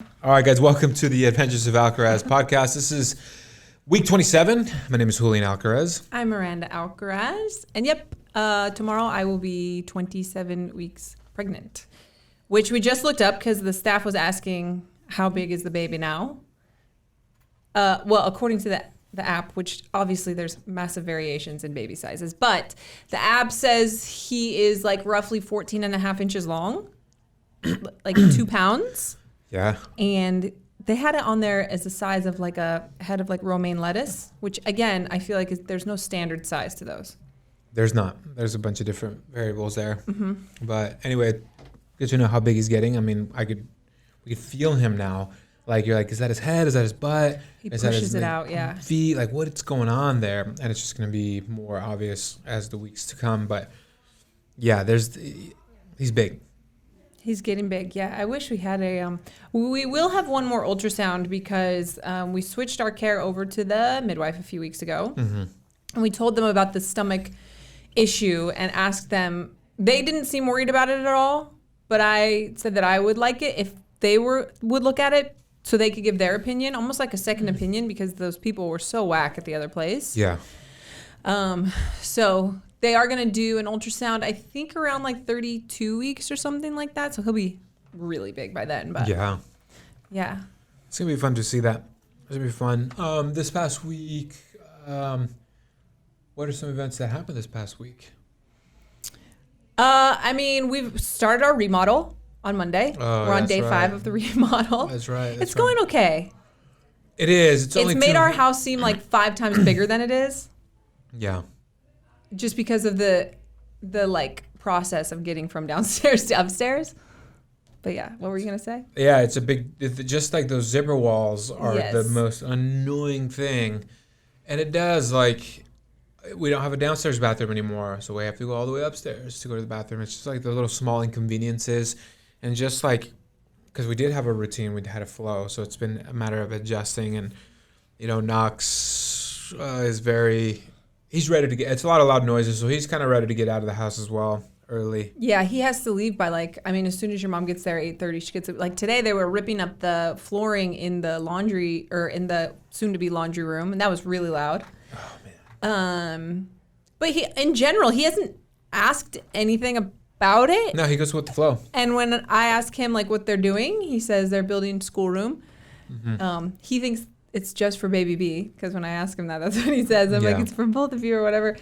All right, guys, welcome to the Adventures of Alcaraz podcast. This is week 27. My name is Julian Alcaraz. I'm Miranda Alcaraz. And tomorrow I will be 27 weeks pregnant, which we just looked up because the staff was asking how big is the baby now. According to the app, which obviously there's massive variations in baby sizes, but the app says he is like roughly 14 and a half inches long, like 2 pounds. Yeah. And they had it on there as the size of like a head of like romaine lettuce, which again, I feel like there's no standard size to those. There's not. There's a bunch of different variables there. Mm-hmm. But anyway, good to know how big he's getting. I mean, we could feel him now. Like, you're like, is that his head? Is that his butt? He is pushes it out, yeah. Feet? Like, what's going on there? And it's just going to be more obvious as the weeks to come. But yeah, he's big. He's getting big. Yeah, I wish we had we will have one more ultrasound because we switched our care over to the midwife a few weeks ago. Mm-hmm. And we told them about the stomach issue and asked them. They didn't seem worried about it at all, but I said that I would like it if they would look at it so they could give their opinion, almost like a second opinion, because those people were so whack at the other place. Yeah. So they are going to do an ultrasound, I think around like 32 weeks or something like that. So he'll be really big by then. But Yeah. It's going to be fun to see that. It's going to be fun. This past week, what are some events that happened this past week? I mean, we've started our remodel on Monday. Oh, We're on that's day right. 5 of the remodel. That's right. It's going okay. It is. It's made our house seem like 5 times bigger than it is. Yeah. Just because of the like process of getting from downstairs to upstairs. But yeah, what were you gonna say? Yeah, it's just like those zipper walls are Yes. the most annoying thing. And it does, like, we don't have a downstairs bathroom anymore, so we have to go all the way upstairs to go to the bathroom. It's just like the little small inconveniences. And just like, because we did have a routine, we had a flow, so it's been a matter of adjusting. And, Knox is he's ready to get, it's a lot of loud noises, so he's kind of ready to get out of the house as well early. Yeah, he has to leave by as soon as your mom gets there, 8:30, she gets, like today they were ripping up the flooring in the laundry, or in the soon-to-be laundry room, and that was really loud. Oh, man. But in general, he hasn't asked anything about it. No, he goes with the flow. And when I ask him like what they're doing, he says they're building schoolroom. Mm-hmm. He thinks it's just for baby B, because when I ask him that, that's what he says. I'm like, it's for both of you or whatever.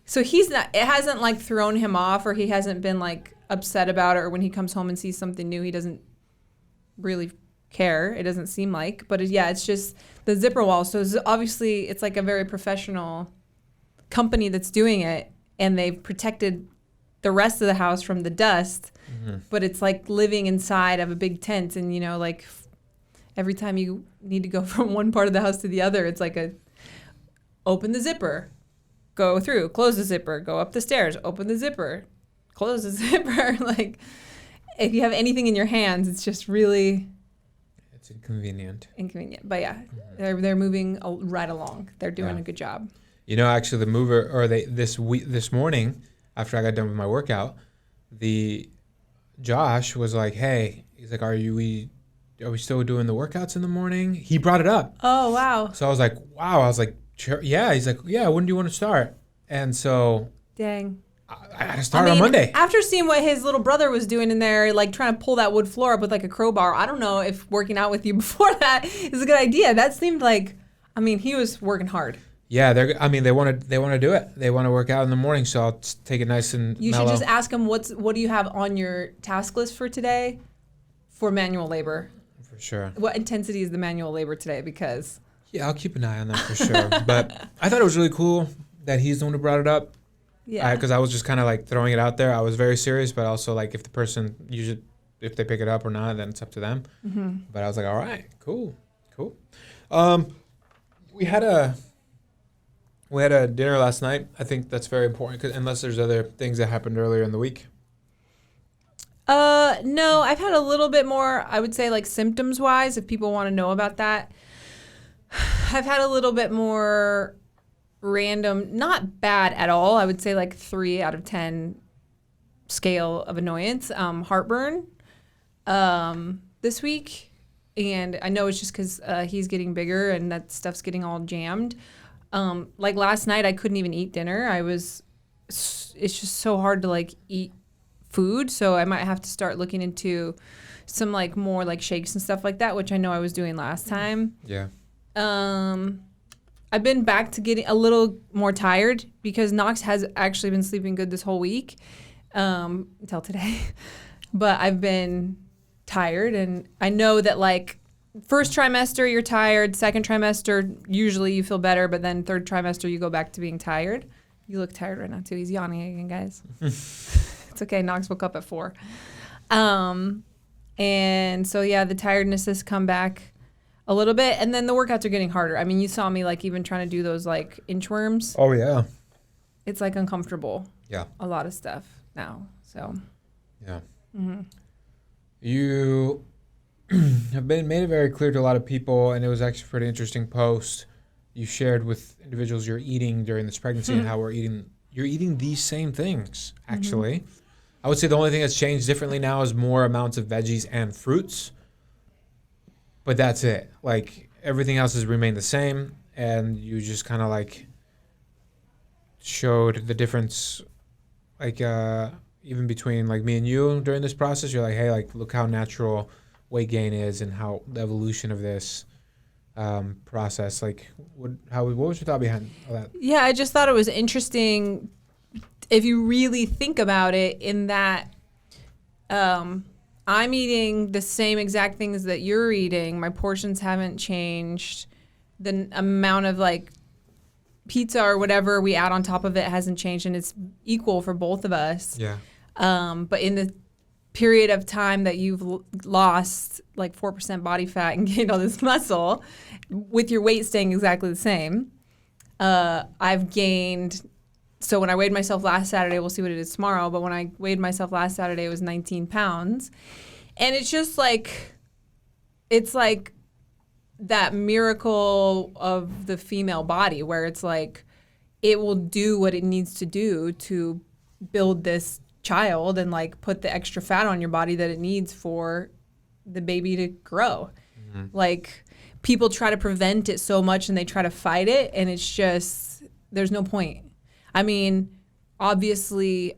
So it hasn't like thrown him off, or he hasn't been like upset about it, or when he comes home and sees something new, he doesn't really care. It doesn't seem like, but it's just the zipper wall. So obviously it's like a very professional company that's doing it, and they've protected the rest of the house from the dust, but it's like living inside of a big tent, and like every time you need to go from one part of the house to the other, it's like open the zipper, go through, close the zipper, go up the stairs, open the zipper, close the zipper. Like, if you have anything in your hands, it's just really... It's inconvenient. But yeah, they're moving right along. They're doing a good job. Actually, the mover, or this morning, after I got done with my workout, Josh was like, "Hey," he's like, "Are we still doing the workouts in the morning?" He brought it up. Oh, wow. So I was like, "Wow." I was like, sure. Yeah. He's like, "Yeah. When do you want to start?" And so, Dang. I had to start on Monday. After seeing what his little brother was doing in there, like trying to pull that wood floor up with like a crowbar, I don't know if working out with you before that is a good idea. That seemed like, he was working hard. Yeah, they want to do it. They want to work out in the morning, so I'll take it nice and You mellow. should just ask him what do you have on your task list for today for manual labor. For sure. What intensity is the manual labor today? Because yeah, I'll keep an eye on that for sure. But I thought it was really cool that he's the one who brought it up. yeah, Because I was just kind of like throwing it out there. I was very serious, but also like if the person if they pick it up or not, then it's up to them. Mm-hmm. But I was like, all right, cool. We had a dinner last night. I think that's very important, 'cause unless there's other things that happened earlier in the week. No, I've had a little bit more, I would say, like symptoms wise, if people want to know about that. I've had a little bit more random, not bad at all. I would say like 3 out of 10 scale of annoyance. Heartburn. this week. And I know it's just because he's getting bigger and that stuff's getting all jammed. Like last night, I couldn't even eat dinner. It's just so hard to like eat food. So I might have to start looking into some like more like shakes and stuff like that, which I know I was doing last time. Yeah. I've been back to getting a little more tired because Knox has actually been sleeping good this whole week until today. But I've been tired, and I know that like first trimester you're tired, second trimester usually you feel better, but then third trimester you go back to being tired. You look tired right now too. He's yawning again, guys. It's okay. Knox woke up at 4. And so yeah, the tiredness has come back a little bit, and then the workouts are getting harder. I mean, you saw me like even trying to do those like inchworms. Oh yeah. It's like uncomfortable. Yeah. A lot of stuff now. So. Yeah. Mm-hmm. You have made it very clear to a lot of people, and it was actually a pretty interesting post you shared with individuals you're eating during this pregnancy and how you're eating these same things, actually. Mm-hmm. I would say the only thing that's changed differently now is more amounts of veggies and fruits. But that's it. Like, everything else has remained the same, and you just kind of, like, showed the difference, like, even between, like, me and you during this process. You're like, hey, like, look how natural weight gain is and how the evolution of this process. Like, what was your thought behind all that? Yeah, I just thought it was interesting if you really think about it in that I'm eating the same exact things that you're eating. My portions haven't changed. The amount of like pizza or whatever we add on top of it hasn't changed, and it's equal for both of us. Yeah. But in the period of time that you've lost like 4% body fat and gained all this muscle, with your weight staying exactly the same, I've gained. So when I weighed myself last Saturday, we'll see what it is tomorrow, but when I weighed myself last Saturday, it was 19 pounds. And it's just like, it's like that miracle of the female body where it's like, it will do what it needs to do to build this child and like put the extra fat on your body that it needs for the baby to grow. Mm-hmm. Like, people try to prevent it so much and they try to fight it, and it's just, there's no point. I mean, obviously,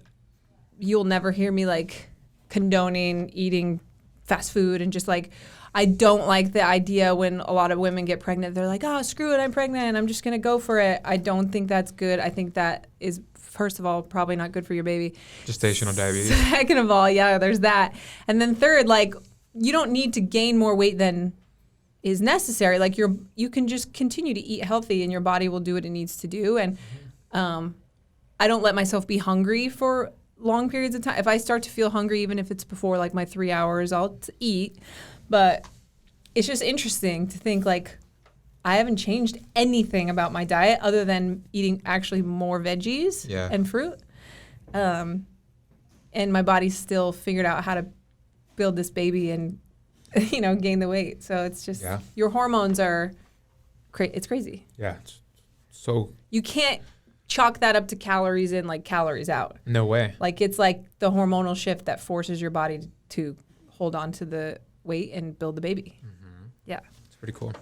you'll never hear me, like, condoning eating fast food and just, like, I don't like the idea when a lot of women get pregnant. They're like, oh, screw it, I'm pregnant. I'm just going to go for it. I don't think that's good. I think that is, first of all, probably not good for your baby. Gestational diabetes. Second of all, yeah, there's that. And then third, like, you don't need to gain more weight than is necessary. Like, you can just continue to eat healthy and your body will do what it needs to do. And I don't let myself be hungry for long periods of time. If I start to feel hungry, even if it's before like my 3 hours, I'll eat. But it's just interesting to think like I haven't changed anything about my diet other than eating actually more veggies and fruit. And my body's still figured out how to build this baby and, you know, gain the weight. So it's just your hormones are it's crazy. Yeah. So you can't chalk that up to calories in, like calories out. No way. Like, it's like the hormonal shift that forces your body to hold on to the weight and build the baby. Mm-hmm. Yeah. It's pretty cool.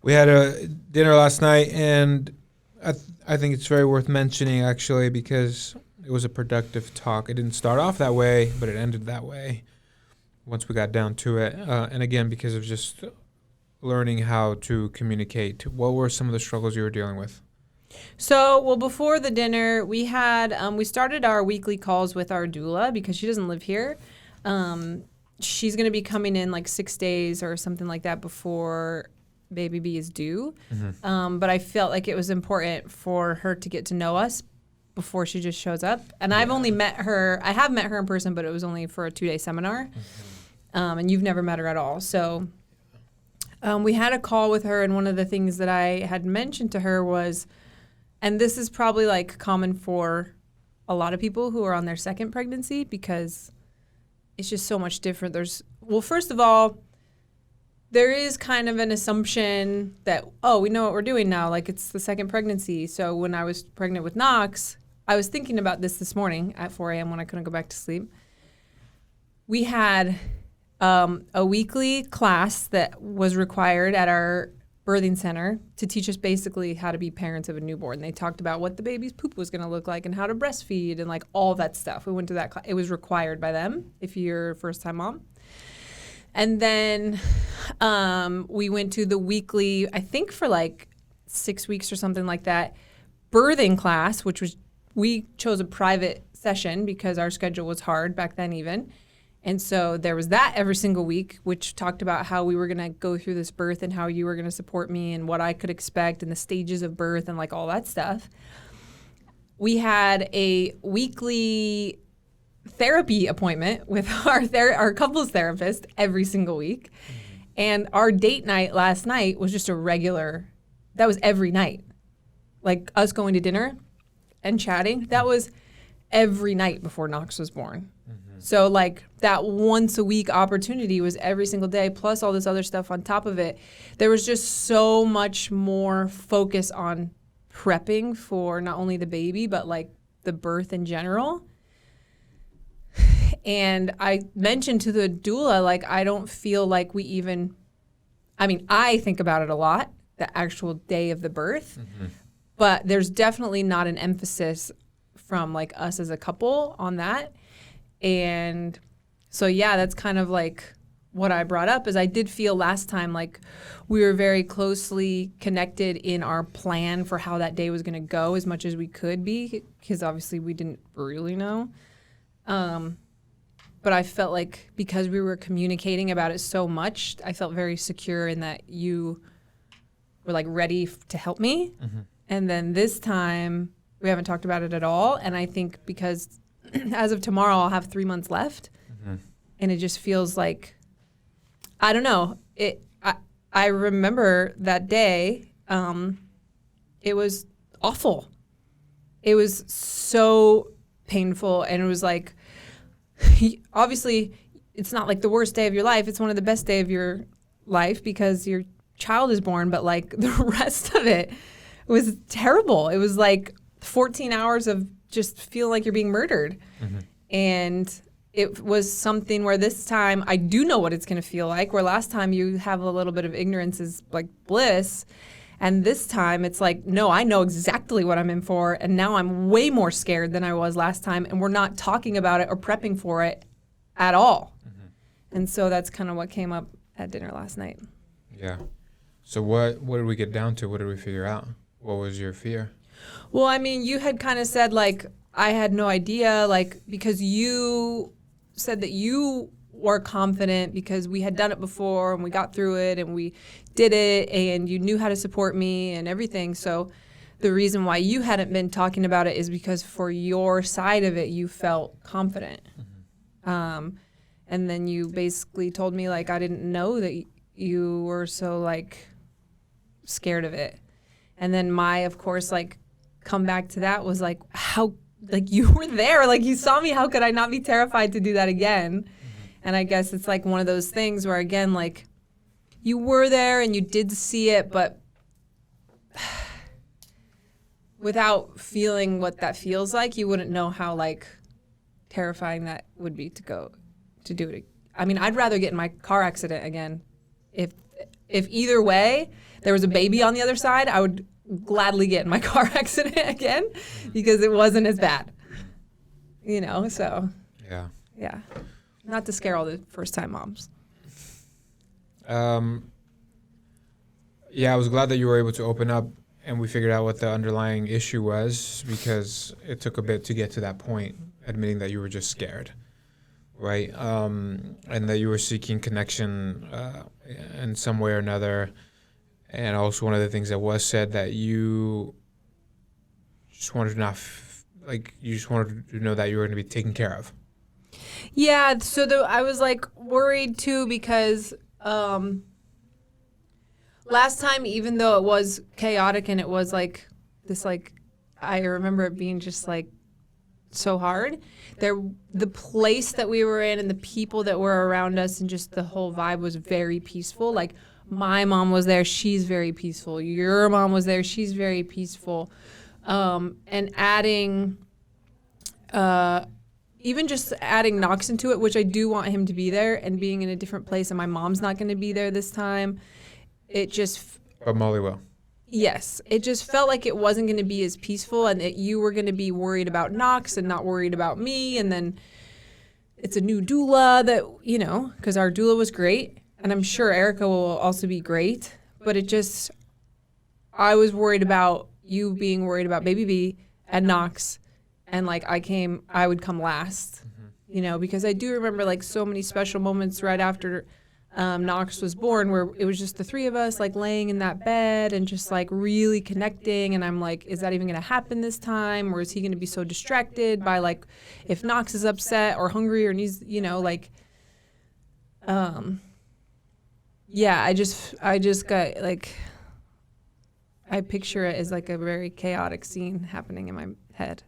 We had a dinner last night, and I think it's very worth mentioning, actually, because it was a productive talk. It didn't start off that way, but it ended that way once we got down to it. And again, because of just learning how to communicate. What were some of the struggles you were dealing with? So, well, before the dinner, we had we started our weekly calls with our doula because she doesn't live here. She's going to be coming in like 6 days or something like that before baby B is due. Mm-hmm. But I felt like it was important for her to get to know us before she just shows up. And I've only met her. I have met her in person, but it was only for a 2-day seminar. Mm-hmm. And you've never met her at all. So we had a call with her, and one of the things that I had mentioned to her was, and this is probably like common for a lot of people who are on their second pregnancy because it's just so much different. First of all, there is kind of an assumption that, oh, we know what we're doing now. Like, it's the second pregnancy. So when I was pregnant with Knox, I was thinking about this morning at 4 a.m. when I couldn't go back to sleep. We had a weekly class that was required at our birthing center to teach us basically how to be parents of a newborn. They talked about what the baby's poop was going to look like and how to breastfeed and like all that stuff. We went to that class. It was required by them if you're a first-time mom. And then we went to the weekly, I think for like 6 weeks or something like that, birthing class, which was, we chose a private session because our schedule was hard back then even. And so there was that every single week, which talked about how we were going to go through this birth and how you were going to support me and what I could expect and the stages of birth and like all that stuff. We had a weekly therapy appointment with our couples therapist every single week. And our date night last night was just a regular, that was every night. Like us going to dinner and chatting, that was every night before Knox was born. So like that once a week opportunity was every single day, plus all this other stuff on top of it. There was just so much more focus on prepping for not only the baby, but like the birth in general. And I mentioned to the doula, like, I don't feel like we even, I mean, I think about it a lot, the actual day of the birth, but there's definitely not an emphasis from like us as a couple on that. And so, yeah, that's kind of like what I brought up is I did feel last time like we were very closely connected in our plan for how that day was going to go as much as we could be, because obviously we didn't really know. But I felt like because we were communicating about it so much, I felt very secure in that you were like ready to help me. And then this time we haven't talked about it at all. And I think because as of tomorrow, I'll have 3 months left. And it just feels like, I don't know. I remember that day. It was awful. It was so painful. And it was like, obviously, it's not like the worst day of your life. It's one of the best days of your life because your child is born. But like the rest of it was terrible. It was like 14 hours of just feel like you're being murdered. And it was something where this time I do know what it's going to feel like, where last time you have a little bit of ignorance is like bliss. And this time it's like, no, I know exactly what I'm in for. And now I'm way more scared than I was last time. And we're not talking about it or prepping for it at all. And so that's kind of what came up at dinner last night. Yeah. So what did we get down to? What did we figure out? What was your fear? Well, I mean, you had kind of said, like, I had no idea, like, because you said that you were confident because we had done it before and we got through it and we did it and you knew how to support me and everything. So the reason why you hadn't been talking about it is because for your side of it, you felt confident. And then you basically told me, like, I didn't know that you were so, like, scared of it. And then of course, like, come back to that was like, how, like, you were there, like, you saw me, how could I not be terrified to do that again? And I guess it's like one of those things where, again, like, you were there and you did see it, but without feeling what that feels like, you wouldn't know how, like, terrifying that would be to do it. I mean, I'd rather get in my car accident again. If either way there was a baby on the other side, I would gladly get in my car accident again because it wasn't as bad, so yeah, not to scare all the first-time moms. I was glad that you were able to open up and we figured out what the underlying issue was, because it took a bit to get to that point, admitting that you were just scared, right? And that you were seeking connection in some way or another. And also one of the things that was said, that you just wanted to you just wanted to know that you were going to be taken care of. Yeah, so I was, like, worried, too, because last time, even though it was chaotic and it was, like, this, like, I remember it being just, like, so hard, the place that we were in and the people that were around us and just the whole vibe was very peaceful. Like, my mom was there, she's very peaceful. Your mom was there, she's very peaceful. And adding, even just adding Knox into it, which I do want him to be there, and being in a different place, and my mom's not going to be there this time, it just... But Molly will. Yes. It just felt like it wasn't going to be as peaceful, and that you were going to be worried about Knox and not worried about me, and then it's a new doula that, you know, because our doula was great, and I'm sure Erica will also be great, but it just... I was worried about you being worried about baby B and Knox, and like I would come last, you know, because I do remember like so many special moments right after Knox was born where it was just the three of us like laying in that bed and just like really connecting, and I'm like, is that even going to happen this time, or is he going to be so distracted by like if Knox is upset or hungry or needs, you know, like yeah, I just got like, I picture it as like a very chaotic scene happening in my head.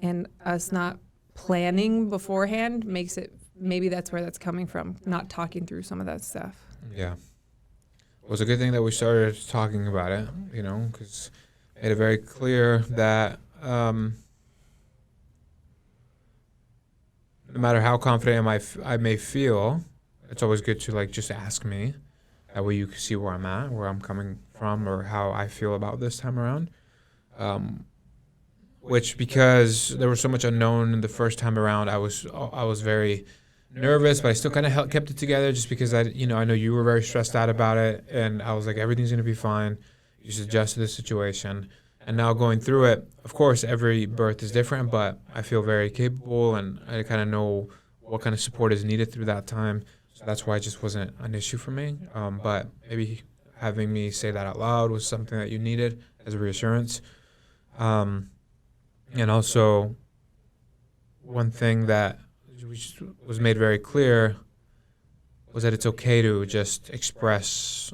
And us not planning beforehand makes it, maybe that's where that's coming from, not talking through some of that stuff. Yeah. It was a good thing that we started talking about it, you know, because it made it very clear that no matter how confident I may feel, it's always good to like just ask me. That way you can see where I'm at, where I'm coming from, or how I feel about this time around. Which, because there was so much unknown the first time around, I was very nervous, but I still kind of kept it together just because I know you were very stressed out about it, and I was like, everything's gonna be fine. You just adjust to the situation. And now going through it, of course, every birth is different, but I feel very capable, and I kind of know what kind of support is needed through that time. So that's why it just wasn't an issue for me. But maybe having me say that out loud was something that you needed as a reassurance. And also, one thing that was made very clear was that it's okay to just express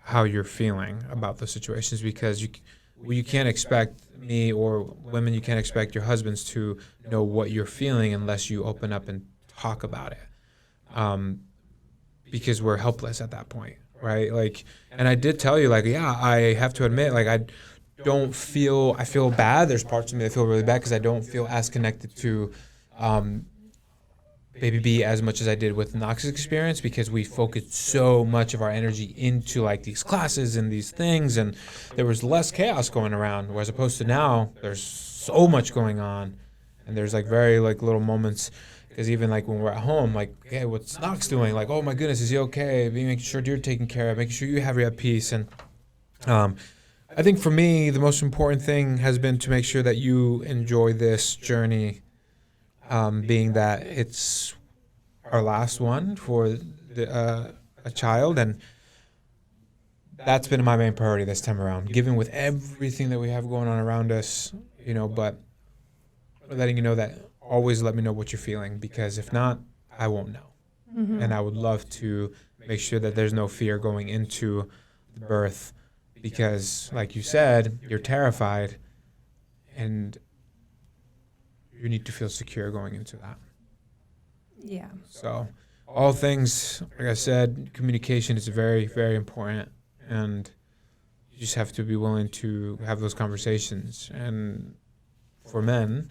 how you're feeling about the situations, because you can't expect me or women, you can't expect your husbands to know what you're feeling unless you open up and talk about it. Because we're helpless at that point, right? Like, and I did tell you, like, yeah, I have to admit, like, I feel bad. There's parts of me that feel really bad because I don't feel as connected to baby B as much as I did with Knox's experience, because we focused so much of our energy into like these classes and these things, and there was less chaos going around, whereas opposed to now there's so much going on, and there's like very like little moments, because even like when we're at home, like, hey, what's Knox doing? Like, oh my goodness, is he okay? Making sure you're taken care of, making sure you have your peace. And I think for me, the most important thing has been to make sure that you enjoy this journey, being that it's our last one for a child, and that's been my main priority this time around, given with everything that we have going on around us, you know, but letting you know that always let me know what you're feeling, because if not, I won't know. And I would love to make sure that there's no fear going into the birth, because like you said, you're terrified and you need to feel secure going into that. Yeah. So all things, like I said, communication is very, very important, and you just have to be willing to have those conversations. And for men,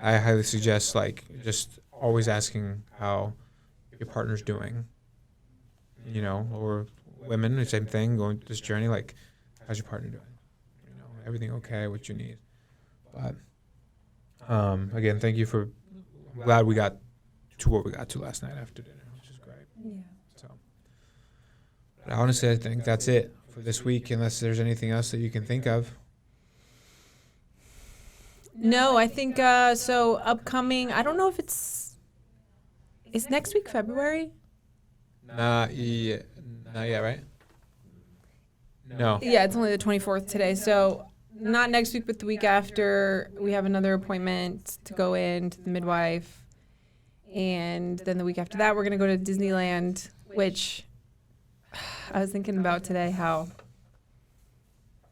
I highly suggest like just always asking how your partner's doing, you know, or women, the same thing, going through this journey, like, how's your partner doing? You know, everything okay? What you need? But again, thank you for. I'm glad we got to what we got to last night after dinner, which is great. Yeah. So, but honestly, I think that's it for this week, unless there's anything else that you can think of. No, I think so. Upcoming. I don't know if it's next week February. Not yet, right? No. Yeah, it's only the 24th today. So not next week, but the week after, we have another appointment to go in to the midwife. And then the week after that, we're going to go to Disneyland, which I was thinking about today, how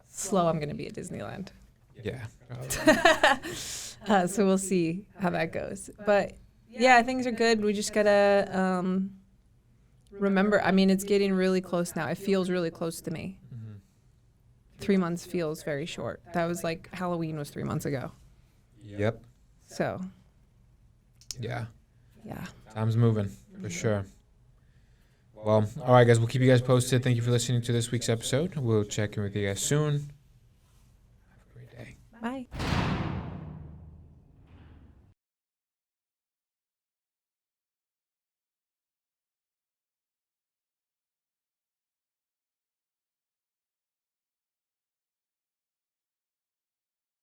slow I'm going to be at Disneyland. Yeah. So we'll see how that goes. But yeah, things are good. We just got to remember, I mean, it's getting really close now. It feels really close to me. 3 months feels very short. That was like Halloween was 3 months ago. Yep. So Yeah. Yeah. Time's moving for sure. Well, all right, guys. We'll keep you guys posted. Thank you for listening to this week's episode. We'll check in with you guys soon. Have a great day. Bye.